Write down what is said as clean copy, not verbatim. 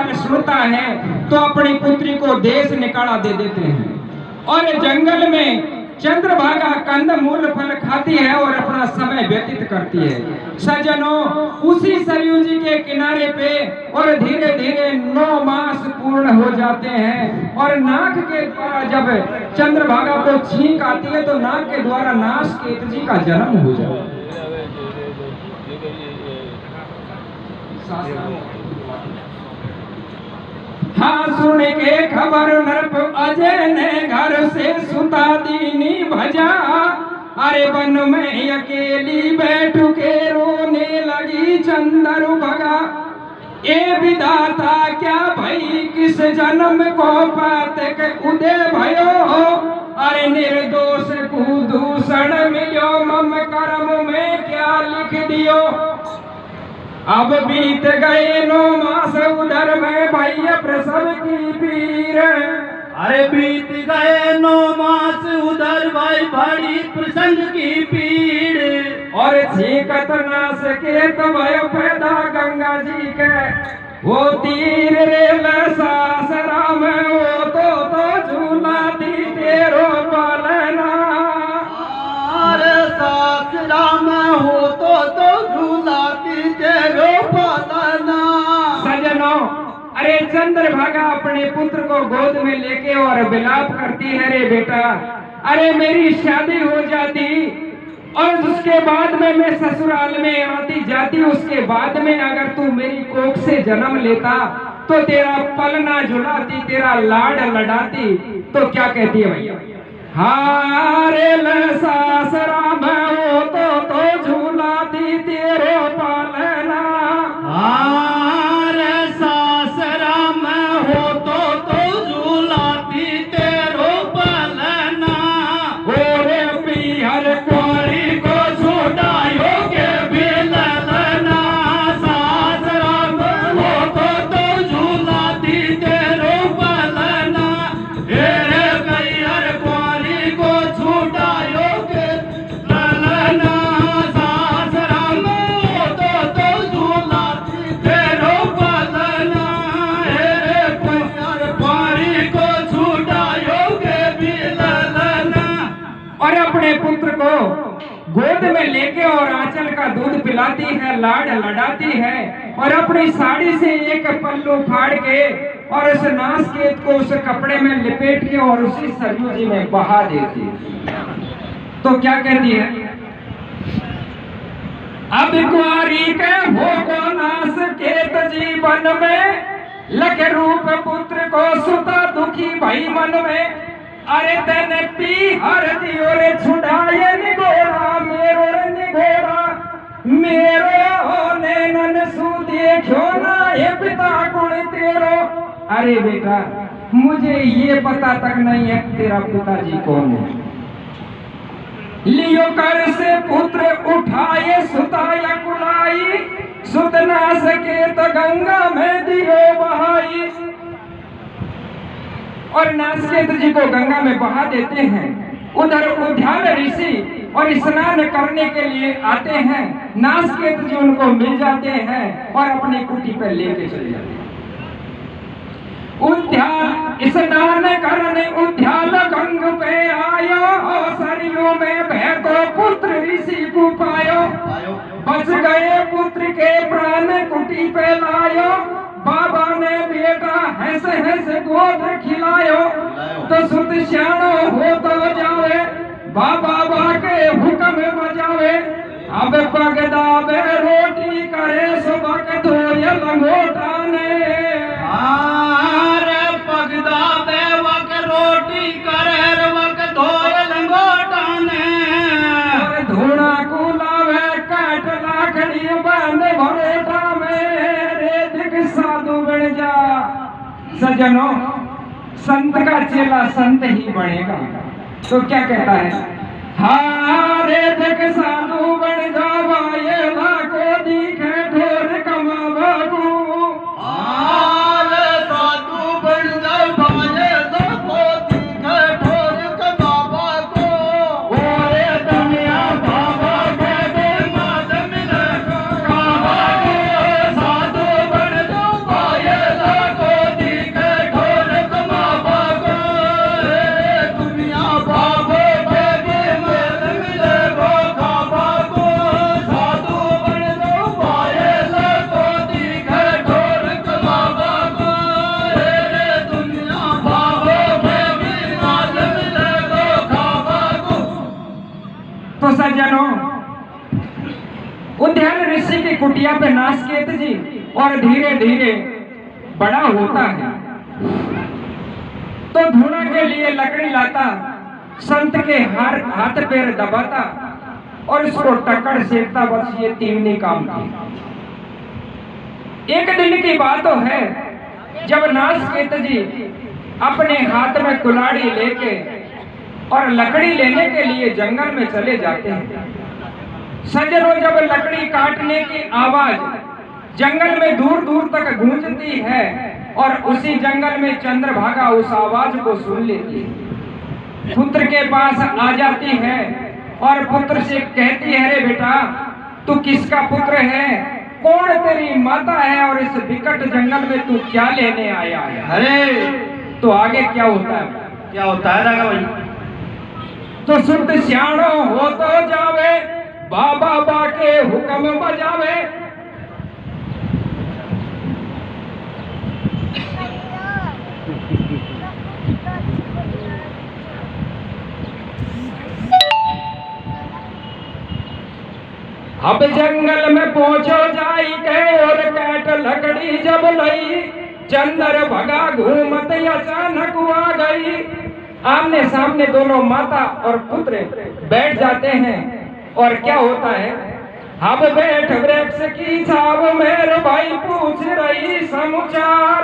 बात सुनता है तो अपनी पुत्री को देश निकाला दे देते हैं और जंगल में चंद्रभागा कंद मूल फल खाती है और अपना समय व्यतीत करती है। सज्जनों, उसी सरयू जी के किनारे पे और धीरे धीरे 9 मास पूर्ण हो जाते हैं और नाक के द्वारा जब चंद्रभागा को छींक आती है तो नाक के द्वारा नासकेत जी का जन्म हो जाता है। हाँ, सुन के खबर नरप अजय ने घर से सुता दीनी भजा, अरे वन में अकेली बैठ के रोने लगी चंदरु भगा। ए विधाता क्या भई किस जन्म को पातक उदय भयो, अरे निर्दोष को दूषण मिलो मम कर्म में क्या लिख दियो। अब बीत गए 9 मास उधर में भैया प्रसव की पीर, अरे बीत गए 9 मास उधर भाई बड़ी प्रसंग की पीड़। और छींकत ना सके तो भयो पैदा गंगा जी के वो तीर रे सास राम वो तो झूला दी तेरो पालना। अरे सास राम हो तो झूला दी तेरो पालना। सजनों, अरे चंद्रभागा अपने पुत्र को गोद में लेके और विलाप करती है, रे बेटा अरे मेरी शादी हो जाती और उसके बाद में मैं ससुराल में आती जाती, उसके बाद में अगर तू मेरी कोख से जन्म लेता तो तेरा पलना झुलाती, तेरा लाड लड़ाती। तो क्या कहती है भैया, हाँ रे सास राम हो तो झूलाती तेरो पालना। हाँ रे सास राम हो तो झूलाती तेरो पालना। ओरे पिहर कुंवारी को छुड़ायो के भी ललना। सास राम हो तो झूलाती तेरो पालना। हेरे कैहर कुंवारी को छुड़ायो के ललना। सास राम हो तो झूलाती तेरो पालना। हेरे कैहर कुंवारी को छुड़ायो के भी ललना। और अपने पुत्र को गोद में लेके और आंचल का दूध पिलाती है, लाड लड़ाती है और अपनी साड़ी से एक पल्लू फाड़ के और उस नासकेत को उस कपड़े में लिपेट के और उसी सरयू जी में बहा देती है। तो क्या कहती है, अब कुंवारी के भोगो नासकेत जीवन में लख रूप पुत्र को सुता दुखी भई मन में। अरे तेने पी हर दियो रे छुड़ाए निगोरा मेरो रे निगोरा मेरो नैनन सु देखो ना ये पिता गुण तेरो। अरे बेटा मुझे ये पता तक नहीं है तेरा पिताजी कौन है। लियो कर से पुत्र उठाए सुताया कुलाई, सुत ना सके तो गंगा में दियो बहाई। और नासकेत जी को गंगा में बहा देते हैं। उधर उद्यान ऋषि और स्नान करने के लिए आते हैं। नासकेत जी उनको मिल जाते हैं और अपनी कुटी पर लेके चले जाते हैं। उद्यान स्नान करने उद्यान गंग पे आयो, सरयू में बहतो पुत्र ऋषि को पायो। बच गए पुत्र के प्राण कुटी पे लायो, बाबा ने बेटा हंस हंस गोद खिलायो। तो सुत श्याणो हो तो जावे, बाबा के हुक्म बजावे। अब पगदावे रोटी करे सुबक धोय लंगोटा ने। आरे पगदावे वक रोटी करे वक धोय लंगोटा ने। धूणा कुलावे काट लाखड़ी बंद भरोटा में, रे दिख साधु बन जा। सजनों, संत का चेला संत ही बनेगा। तो क्या कहता है, हाँ रे देख साधु बन जावा ये लाखों दिखे ढोर कमावागू। आरे साधु बन जावा ये लाखों दिखे ढोर कमावागू। ओरे दुनिया बाबा के दे माधम ले कावागू। साधु बन जावा ये लाखों कुटिया पे नासकेत जी और धीरे धीरे बड़ा होता है। तो धुना के लिए लकड़ी लाता, संत के हाथ पैर दबाता और इसको टक्कर सेकता। बस ये तीवनी काम थी। एक दिन की बात तो है जब नासकेत जी अपने हाथ में कुल्हाड़ी लेके और लकड़ी लेने के लिए जंगल में चले जाते हैं। सजनों, जब लकड़ी काटने की आवाज जंगल में दूर दूर तक गूंजती है और उसी जंगल में चंद्रभागा उस आवाज को सुन लेती है, पुत्र के पास आ जाती है और पुत्र से कहती है, अरे बेटा तू किसका पुत्र है, कौन तेरी माता है और इस विकट जंगल में तू क्या लेने आया है? अरे तो आगे क्या होता है? क्या होता है राघव भाई? तो शुद्ध सियाणो हो तो जावे, बाबा बा के हुक्म बजावे। अब जंगल में पहुंचो जाई के और काट लकड़ी जब लई, चंद्र भगा घूमत अचानक आ गई। आमने सामने दोनों माता और पुत्र बैठ जाते हैं और क्या होता है? अब बैठ वृक्ष की छाव मेरे भाई पूछ रही समाचार।